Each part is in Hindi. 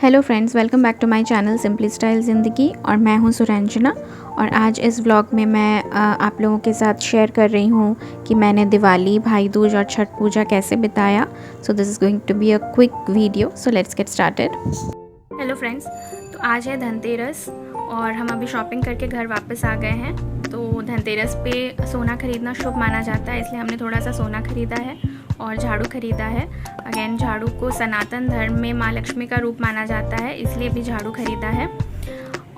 Hello friends, welcome back to my channel simply style ज़िंदगी। और मैं हूं सुरंजना। और आज इस व्लॉग में मैं आप लोगों के साथ शेयर कर रही हूं कि मैंने दिवाली, भाई दूज और छठ पूजा कैसे बिताया। So this is going to be a quick video, so let's get started. Hello friends, तो आज है धनतेरस और हम अभी शॉपिंग करके घर वापस आ गए हैं। तो धनतेरस पे सोना खरीदना शुभ माना जाता है, इसलिए हमने थोड़ा सा सोना खरीदा है और झाड़ू खरीदा है। अगेन, झाड़ू को सनातन धर्म में माँ लक्ष्मी का रूप माना जाता है, इसलिए भी झाड़ू खरीदा है।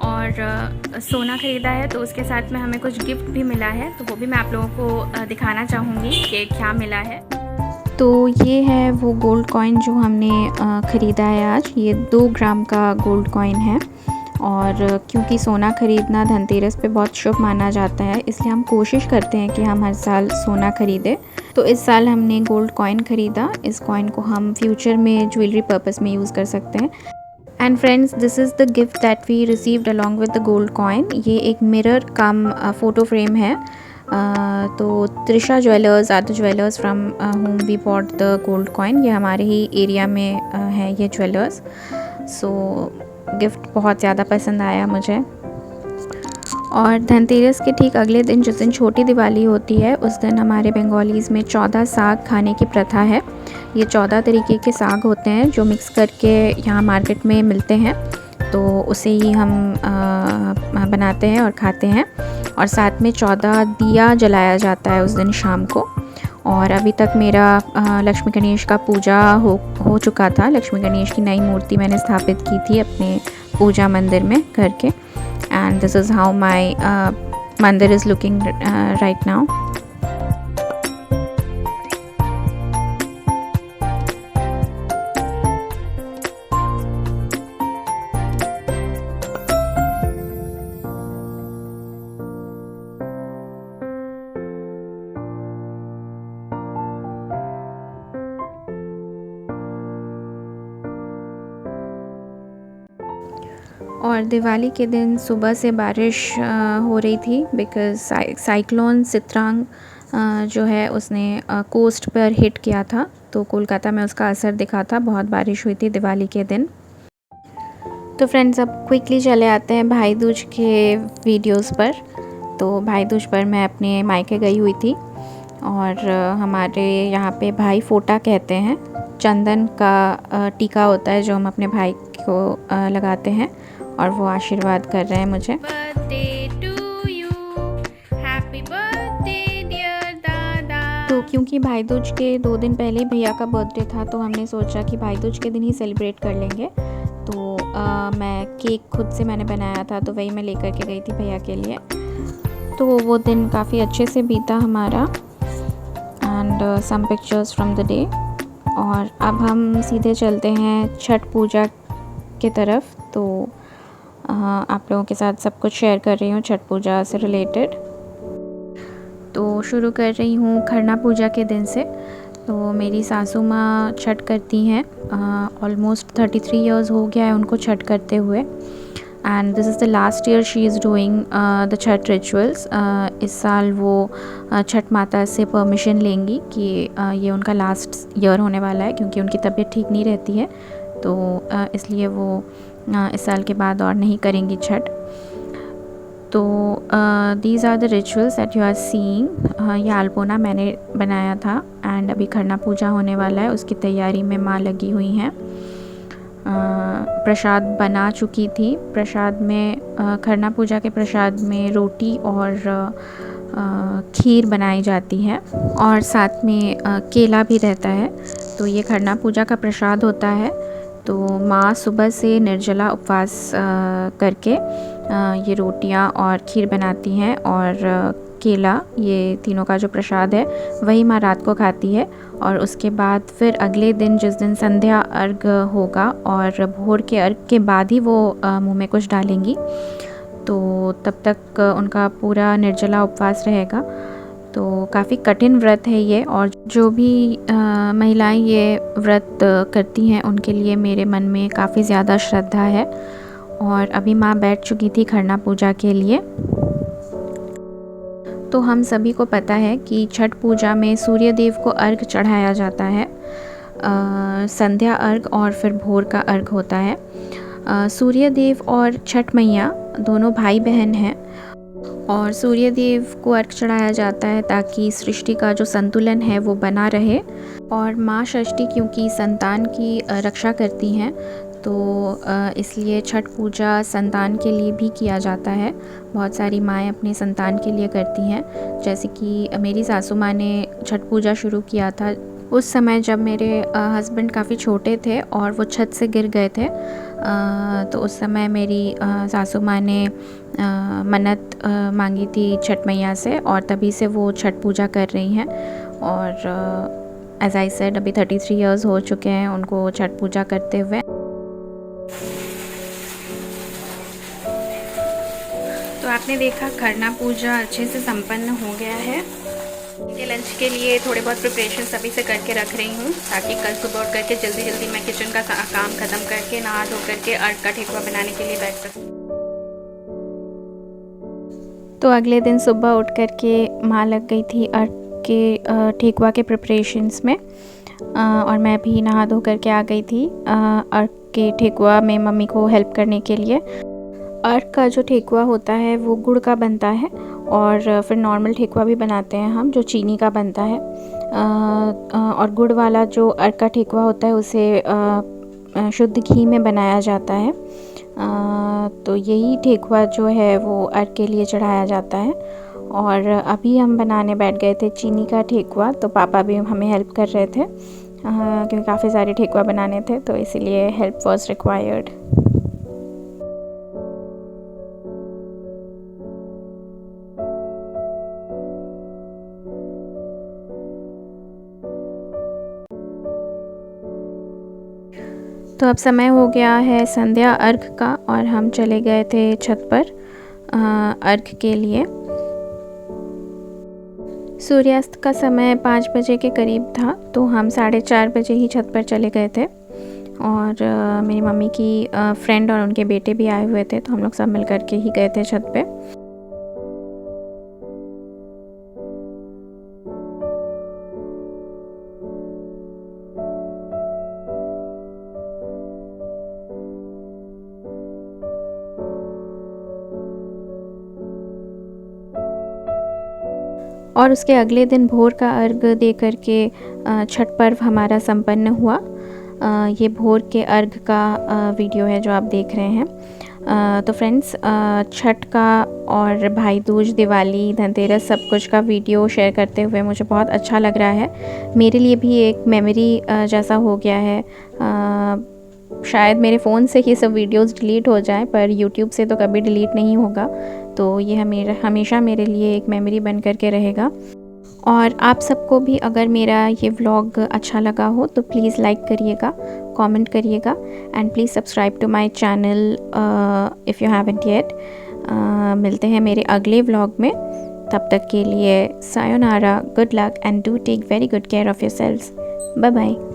और सोना खरीदा है, तो उसके साथ में हमें कुछ गिफ्ट भी मिला है, तो वो भी मैं आप लोगों को दिखाना चाहूँगी कि क्या मिला है। तो ये है वो गोल्ड कॉइन जो हमने ख़रीदा है आज। ये 2 ग्राम का गोल्ड कॉइन है। और क्योंकि सोना ख़रीदना धनतेरस पे बहुत शुभ माना जाता है, इसलिए हम कोशिश करते हैं कि हम हर साल सोना ख़रीदें। तो इस साल हमने गोल्ड कॉइन ख़रीदा। इस कॉइन को हम फ्यूचर में ज्वेलरी पर्पस में यूज़ कर सकते हैं। And friends, this is the gift that we received along with the gold coin. ये एक मिरर कम फ़ोटो फ्रेम है। तो Trisha jewellers are the jewellers from home we bought the gold coin. ये हमारे ही एरिया में है ये ज्वेलर्स। सो गिफ्ट बहुत ज़्यादा पसंद आया मुझे। और धनतेरस के ठीक अगले दिन, जिस दिन छोटी दिवाली होती है, उस दिन हमारे बंगालीज़ में 14 साग खाने की प्रथा है। ये 14 तरीके के साग होते हैं जो मिक्स करके यहाँ मार्केट में मिलते हैं, तो उसे ही हम बनाते हैं और खाते हैं। और साथ में 14 दिया जलाया जाता है उस दिन शाम को। और अभी तक मेरा लक्ष्मी गणेश का पूजा हो चुका था। लक्ष्मी गणेश की नई मूर्ति मैंने स्थापित की थी अपने पूजा मंदिर में घर के। And this is how my mandir is looking right now. और दिवाली के दिन सुबह से बारिश हो रही थी, बिकॉज़ साइक्लोन सित्रांग जो है उसने कोस्ट पर हिट किया था, तो कोलकाता में उसका असर दिखा था। बहुत बारिश हुई थी दिवाली के दिन। तो फ्रेंड्स, अब क्विकली चले आते हैं भाई दूज के वीडियोस पर। तो भाई दूज पर मैं अपने मायके गई हुई थी और हमारे यहाँ पे भाई फोटा कहते हैं। चंदन का टीका होता है जो हम अपने भाई को लगाते हैं और वो आशीर्वाद कर रहे हैं मुझे। तो क्योंकि भाई दूज के 2 दिन पहले भैया का बर्थडे था, तो हमने सोचा कि भाई दूज के दिन ही सेलिब्रेट कर लेंगे। तो मैं केक खुद से मैंने बनाया था, तो वही मैं लेकर के गई थी भैया के लिए। तो वो दिन काफ़ी अच्छे से बीता हमारा। And some pictures from the day. और अब हम सीधे चलते हैं छठ पूजा की तरफ। तो आप लोगों के साथ सब कुछ शेयर कर रही हूँ छठ पूजा से रिलेटेड। तो शुरू कर रही हूँ खरना पूजा के दिन से। तो मेरी सासू माँ छठ करती हैं। ऑलमोस्ट 33 इयर्स हो गया है उनको छठ करते हुए। And this is the last year she is doing the Chhath rituals. इस साल वो छठ माता से परमिशन लेंगी कि ये उनका लास्ट ईयर होने वाला है, क्योंकि उनकी तबीयत ठीक नहीं रहती है। तो इसलिए वो इस साल के बाद और नहीं करेंगी छठ। तो these are the rituals that you are seeing. ये अल्पोना मैंने बनाया था। एंड अभी खरना पूजा होने वाला है, उसकी तैयारी में माँ लगी हुई हैं। प्रसाद बना चुकी थी। प्रसाद में खरना पूजा के प्रसाद में रोटी और खीर बनाई जाती है और साथ में केला भी रहता है। तो ये खरना पूजा का प्रसाद होता है। तो माँ सुबह से निर्जला उपवास करके ये रोटियाँ और खीर बनाती हैं, और केला, ये तीनों का जो प्रसाद है वही माँ रात को खाती है। और उसके बाद फिर अगले दिन, जिस दिन संध्या अर्घ होगा और भोर के अर्घ के बाद ही वो मुँह में कुछ डालेंगी, तो तब तक उनका पूरा निर्जला उपवास रहेगा। तो काफ़ी कठिन व्रत है ये। और जो भी महिलाएं ये व्रत करती हैं, उनके लिए मेरे मन में काफ़ी ज़्यादा श्रद्धा है। और अभी माँ बैठ चुकी थी खरना पूजा के लिए। तो हम सभी को पता है कि छठ पूजा में सूर्य देव को अर्घ चढ़ाया जाता है। संध्या अर्घ और फिर भोर का अर्घ होता है। सूर्य देव और छठ मैया दोनों भाई बहन हैं और सूर्य देव को अर्घ चढ़ाया जाता है ताकि सृष्टि का जो संतुलन है वो बना रहे। और माँ षष्ठी क्योंकि संतान की रक्षा करती हैं, तो इसलिए छठ पूजा संतान के लिए भी किया जाता है। बहुत सारी माएँ अपने संतान के लिए करती हैं, जैसे कि मेरी सासू माँ ने छठ पूजा शुरू किया था उस समय जब मेरे हस्बैंड काफ़ी छोटे थे और वो छत से गिर गए थे। तो उस समय मेरी सासू माँ ने मन्नत मांगी थी छठ मैया से और तभी से वो छठ पूजा कर रही हैं। और एज आई सेड अभी 33 इयर्स हो चुके हैं उनको छठ पूजा करते हुए। तो आपने देखा खरना पूजा अच्छे से संपन्न हो गया है। ये लंच के लिए थोड़े बहुत प्रिपरेशंस अभी से करके रख रही हूँ ताकि कल सुबह उठ करके जल्दी जल्दी मैं किचन का काम ख़त्म करके नहा धो करके अर्घ का ठेकुआ बनाने के लिए बैठ सकूँ। तो अगले दिन सुबह उठ करके माँ लग गई थी अर्घ के ठेकुआ के प्रिपरेशंस में और मैं भी नहा धो करके आ गई थी अर्घ के ठेकुआ में मम्मी को हेल्प करने के लिए। अर्घ का जो ठेकुआ होता है वो गुड़ का बनता है और फिर नॉर्मल ठेकुआ भी बनाते हैं हम जो चीनी का बनता है। और गुड़ वाला जो अर्घ का ठेकुआ होता है उसे शुद्ध घी में बनाया जाता है। तो यही ठेकुआ जो है वो अर्घ के लिए चढ़ाया जाता है। और अभी हम बनाने बैठ गए थे चीनी का ठेकुआ, तो पापा भी हमें हेल्प कर रहे थे क्योंकि काफ़ी सारे ठेकुआ बनाने थे, तो इसीलिए हेल्प वॉज रिक्वायर्ड। तो अब समय हो गया है संध्या अर्घ का और हम चले गए थे छत पर अर्घ के लिए। सूर्यास्त का समय 5 बजे के करीब था, तो हम 4:30 बजे ही छत पर चले गए थे। और मेरी मम्मी की फ्रेंड और उनके बेटे भी आए हुए थे, तो हम लोग सब मिल कर के ही गए थे छत पे। और उसके अगले दिन भोर का अर्घ दे करके छठ पर्व हमारा संपन्न हुआ। ये भोर के अर्घ का वीडियो है जो आप देख रहे हैं। तो फ्रेंड्स, छठ का और भाई दूज, दिवाली, धनतेरस सब कुछ का वीडियो शेयर करते हुए मुझे बहुत अच्छा लग रहा है। मेरे लिए भी एक मेमोरी जैसा हो गया है। शायद मेरे फ़ोन से ही सब वीडियोस डिलीट हो जाएं, पर यूट्यूब से तो कभी डिलीट नहीं होगा। तो ये हमेशा मेरे लिए एक मेमोरी बन कर के रहेगा। और आप सबको भी अगर मेरा ये व्लॉग अच्छा लगा हो तो प्लीज़ लाइक करिएगा, कमेंट करिएगा and please subscribe to my channel if you haven't yet. मिलते हैं मेरे अगले व्लॉग में। तब तक के लिए sayonara, good luck and do take very good care of yourselves. Bye bye.